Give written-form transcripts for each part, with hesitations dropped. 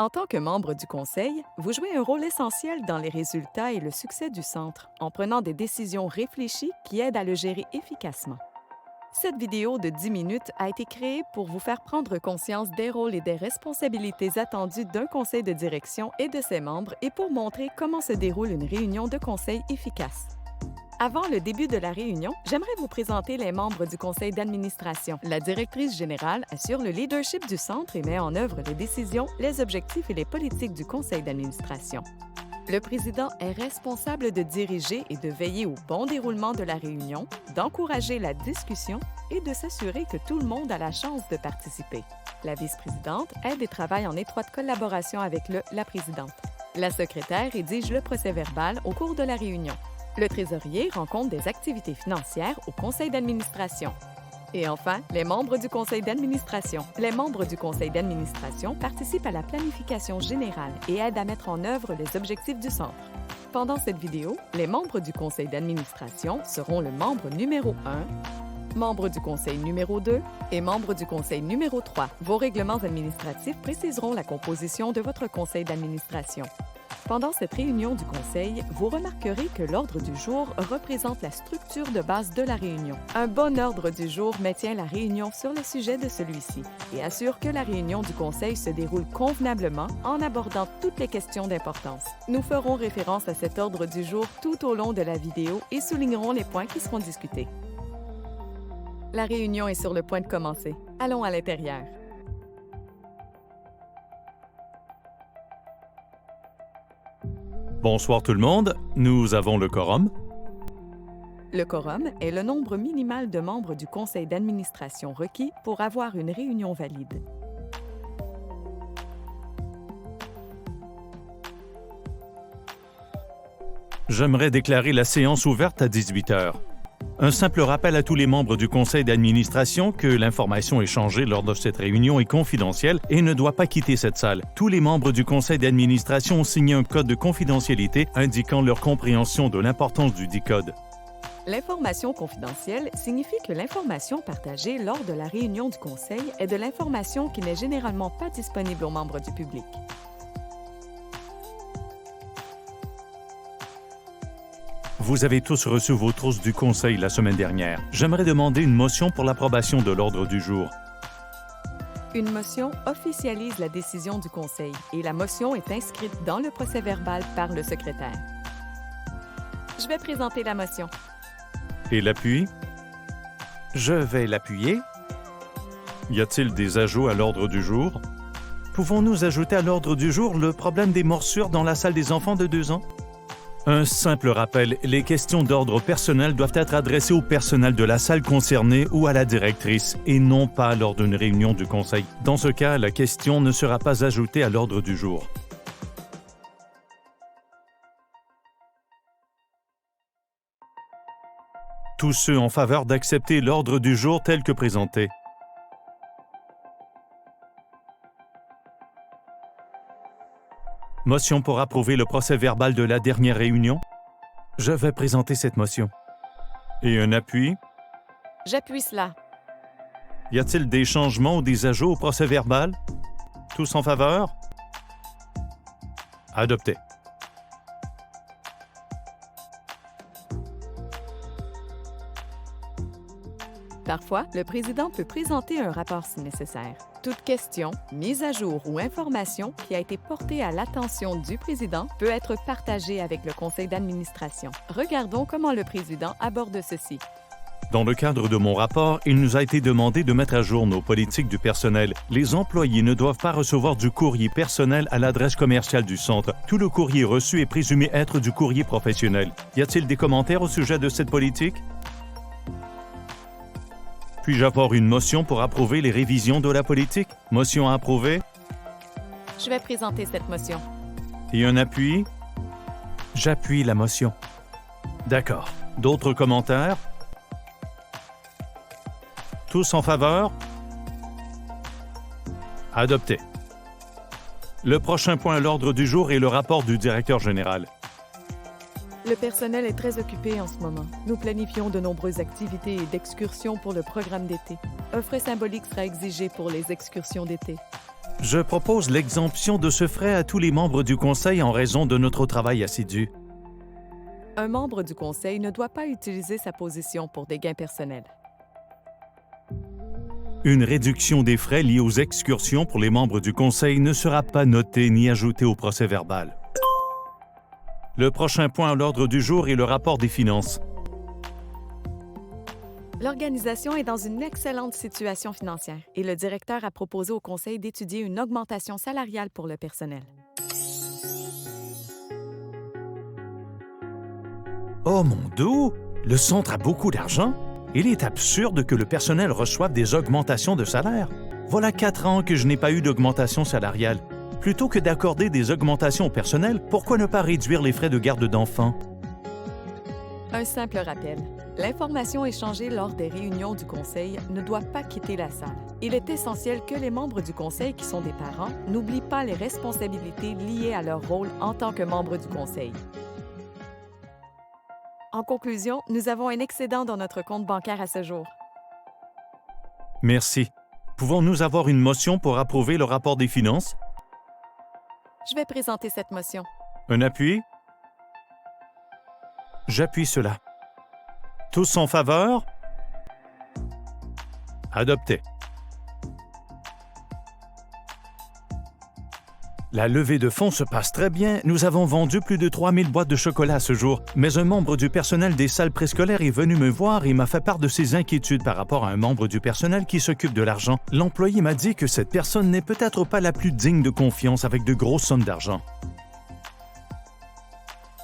En tant que membre du Conseil, vous jouez un rôle essentiel dans les résultats et le succès du Centre en prenant des décisions réfléchies qui aident à le gérer efficacement. Cette vidéo de 10 minutes a été créée pour vous faire prendre conscience des rôles et des responsabilités attendues d'un conseil de direction et de ses membres et pour montrer comment se déroule une réunion de conseil efficace. Avant le début de la réunion, j'aimerais vous présenter les membres du conseil d'administration. La directrice générale assure le leadership du centre et met en œuvre les décisions, les objectifs et les politiques du conseil d'administration. Le président est responsable de diriger et de veiller au bon déroulement de la réunion, d'encourager la discussion et de s'assurer que tout le monde a la chance de participer. La vice-présidente aide et travaille en étroite collaboration avec la présidente. La secrétaire rédige le procès-verbal au cours de la réunion. Le trésorier rend compte des activités financières au conseil d'administration. Et enfin, les membres du conseil d'administration. Les membres du conseil d'administration participent à la planification générale et aident à mettre en œuvre les objectifs du centre. Pendant cette vidéo, les membres du conseil d'administration seront le membre numéro 1, membre du conseil numéro 2 et membre du conseil numéro 3. Vos règlements administratifs préciseront la composition de votre conseil d'administration. Pendant cette réunion du Conseil, vous remarquerez que l'ordre du jour représente la structure de base de la réunion. Un bon ordre du jour maintient la réunion sur le sujet de celui-ci et assure que la réunion du Conseil se déroule convenablement en abordant toutes les questions d'importance. Nous ferons référence à cet ordre du jour tout au long de la vidéo et soulignerons les points qui seront discutés. La réunion est sur le point de commencer. Allons à l'intérieur. Bonsoir tout le monde, nous avons le quorum. Le quorum est le nombre minimal de membres du conseil d'administration requis pour avoir une réunion valide. J'aimerais déclarer la séance ouverte à 18 heures. Un simple rappel à tous les membres du conseil d'administration que l'information échangée lors de cette réunion est confidentielle et ne doit pas quitter cette salle. Tous les membres du conseil d'administration ont signé un code de confidentialité indiquant leur compréhension de l'importance du dit code. L'information confidentielle signifie que l'information partagée lors de la réunion du conseil est de l'information qui n'est généralement pas disponible aux membres du public. Vous avez tous reçu vos trousses du Conseil la semaine dernière. J'aimerais demander une motion pour l'approbation de l'ordre du jour. Une motion officialise la décision du Conseil et la motion est inscrite dans le procès-verbal par le secrétaire. Je vais présenter la motion. Et l'appui? Je vais l'appuyer. Y a-t-il des ajouts à l'ordre du jour? Pouvons-nous ajouter à l'ordre du jour le problème des morsures dans la salle des enfants de 2 ans? Un simple rappel, les questions d'ordre personnel doivent être adressées au personnel de la salle concernée ou à la directrice, et non pas lors d'une réunion du conseil. Dans ce cas, la question ne sera pas ajoutée à l'ordre du jour. Tous ceux en faveur d'accepter l'ordre du jour tel que présenté. Motion pour approuver le procès-verbal de la dernière réunion. Je vais présenter cette motion. Et un appui. J'appuie cela. Y a-t-il des changements ou des ajouts au procès-verbal? Tous en faveur? Adopté. Parfois, le président peut présenter un rapport si nécessaire. Toute question, mise à jour ou information qui a été portée à l'attention du président peut être partagée avec le conseil d'administration. Regardons comment le président aborde ceci. Dans le cadre de mon rapport, il nous a été demandé de mettre à jour nos politiques du personnel. Les employés ne doivent pas recevoir du courrier personnel à l'adresse commerciale du centre. Tout le courrier reçu est présumé être du courrier professionnel. Y a-t-il des commentaires au sujet de cette politique? Puis-je avoir une motion pour approuver les révisions de la politique? Motion approuvée. Je vais présenter cette motion. Et un appui? J'appuie la motion. D'accord. D'autres commentaires? Tous en faveur? Adopté. Le prochain point à l'ordre du jour est le rapport du directeur général. Le personnel est très occupé en ce moment. Nous planifions de nombreuses activités et d'excursions pour le programme d'été. Un frais symbolique sera exigé pour les excursions d'été. Je propose l'exemption de ce frais à tous les membres du Conseil en raison de notre travail assidu. Un membre du Conseil ne doit pas utiliser sa position pour des gains personnels. Une réduction des frais liés aux excursions pour les membres du Conseil ne sera pas notée ni ajoutée au procès-verbal. Le prochain point à l'ordre du jour est le rapport des finances. L'organisation est dans une excellente situation financière et le directeur a proposé au Conseil d'étudier une augmentation salariale pour le personnel. Oh mon dos! Le centre a beaucoup d'argent? Il est absurde que le personnel reçoive des augmentations de salaire. Voilà 4 ans que je n'ai pas eu d'augmentation salariale. Plutôt que d'accorder des augmentations au personnel, pourquoi ne pas réduire les frais de garde d'enfants? Un simple rappel. L'information échangée lors des réunions du Conseil ne doit pas quitter la salle. Il est essentiel que les membres du Conseil qui sont des parents n'oublient pas les responsabilités liées à leur rôle en tant que membres du Conseil. En conclusion, nous avons un excédent dans notre compte bancaire à ce jour. Merci. Pouvons-nous avoir une motion pour approuver le rapport des finances? Je vais présenter cette motion. Un appui? J'appuie cela. Tous en faveur? Adopté. La levée de fonds se passe très bien. Nous avons vendu plus de 3000 boîtes de chocolat à ce jour. Mais un membre du personnel des salles préscolaires est venu me voir et m'a fait part de ses inquiétudes par rapport à un membre du personnel qui s'occupe de l'argent. L'employé m'a dit que cette personne n'est peut-être pas la plus digne de confiance avec de grosses sommes d'argent.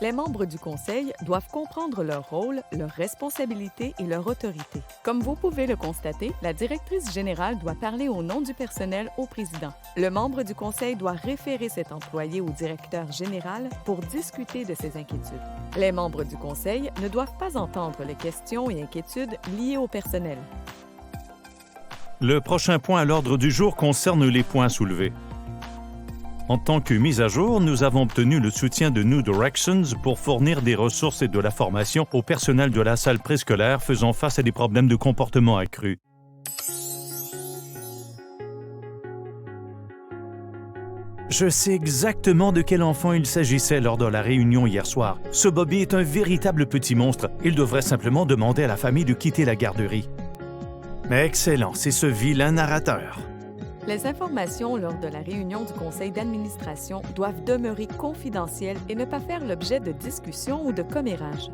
Les membres du Conseil doivent comprendre leur rôle, leurs responsabilités et leur autorité. Comme vous pouvez le constater, la directrice générale doit parler au nom du personnel au président. Le membre du Conseil doit référer cet employé au directeur général pour discuter de ses inquiétudes. Les membres du Conseil ne doivent pas entendre les questions et inquiétudes liées au personnel. Le prochain point à l'ordre du jour concerne les points soulevés. En tant que mise à jour, nous avons obtenu le soutien de New Directions pour fournir des ressources et de la formation au personnel de la salle préscolaire faisant face à des problèmes de comportement accrus. Je sais exactement de quel enfant il s'agissait lors de la réunion hier soir. Ce Bobby est un véritable petit monstre. Il devrait simplement demander à la famille de quitter la garderie. Mais excellent, c'est ce vilain narrateur. Les informations lors de la réunion du conseil d'administration doivent demeurer confidentielles et ne pas faire l'objet de discussions ou de commérages.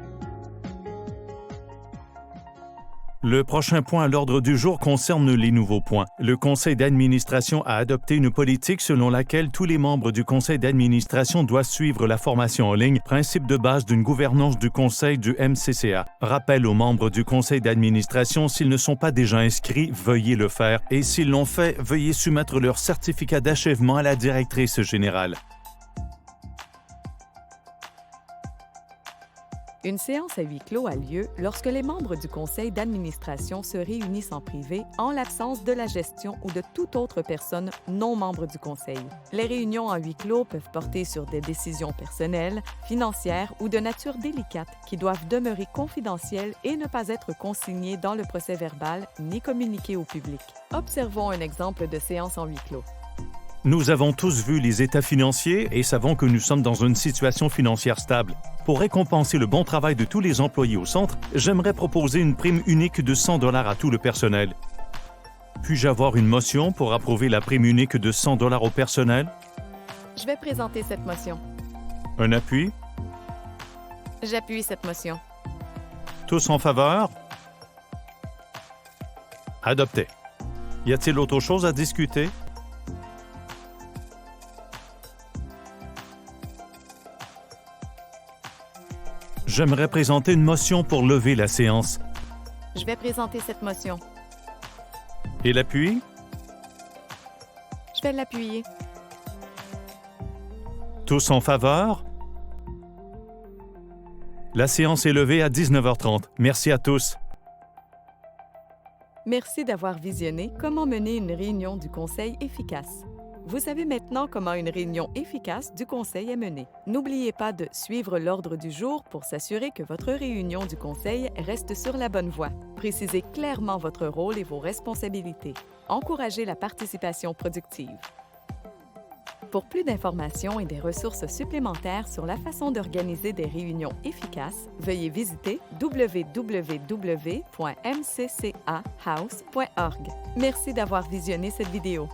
Le prochain point à l'ordre du jour concerne les nouveaux points. Le conseil d'administration a adopté une politique selon laquelle tous les membres du conseil d'administration doivent suivre la formation en ligne, principe de base d'une gouvernance du conseil du MCCA. Rappel aux membres du conseil d'administration, s'ils ne sont pas déjà inscrits, veuillez le faire. Et s'ils l'ont fait, veuillez soumettre leur certificat d'achèvement à la directrice générale. Une séance à huis clos a lieu lorsque les membres du conseil d'administration se réunissent en privé en l'absence de la gestion ou de toute autre personne non membre du conseil. Les réunions en huis clos peuvent porter sur des décisions personnelles, financières ou de nature délicate qui doivent demeurer confidentielles et ne pas être consignées dans le procès-verbal ni communiquées au public. Observons un exemple de séance en huis clos. Nous avons tous vu les états financiers et savons que nous sommes dans une situation financière stable. Pour récompenser le bon travail de tous les employés au centre, j'aimerais proposer une prime unique de 100 $ à tout le personnel. Puis-je avoir une motion pour approuver la prime unique de 100 $ au personnel? Je vais présenter cette motion. Un appui? J'appuie cette motion. Tous en faveur? Adopté. Y a-t-il autre chose à discuter? J'aimerais présenter une motion pour lever la séance. Je vais présenter cette motion. Et l'appui? Je vais l'appuyer. Tous en faveur? La séance est levée à 19h30. Merci à tous. Merci d'avoir visionné Comment mener une réunion du conseil efficace. Vous savez maintenant comment une réunion efficace du conseil est menée. N'oubliez pas de suivre l'ordre du jour pour s'assurer que votre réunion du conseil reste sur la bonne voie. Précisez clairement votre rôle et vos responsabilités. Encouragez la participation productive. Pour plus d'informations et des ressources supplémentaires sur la façon d'organiser des réunions efficaces, veuillez visiter www.mccahouse.org. Merci d'avoir visionné cette vidéo.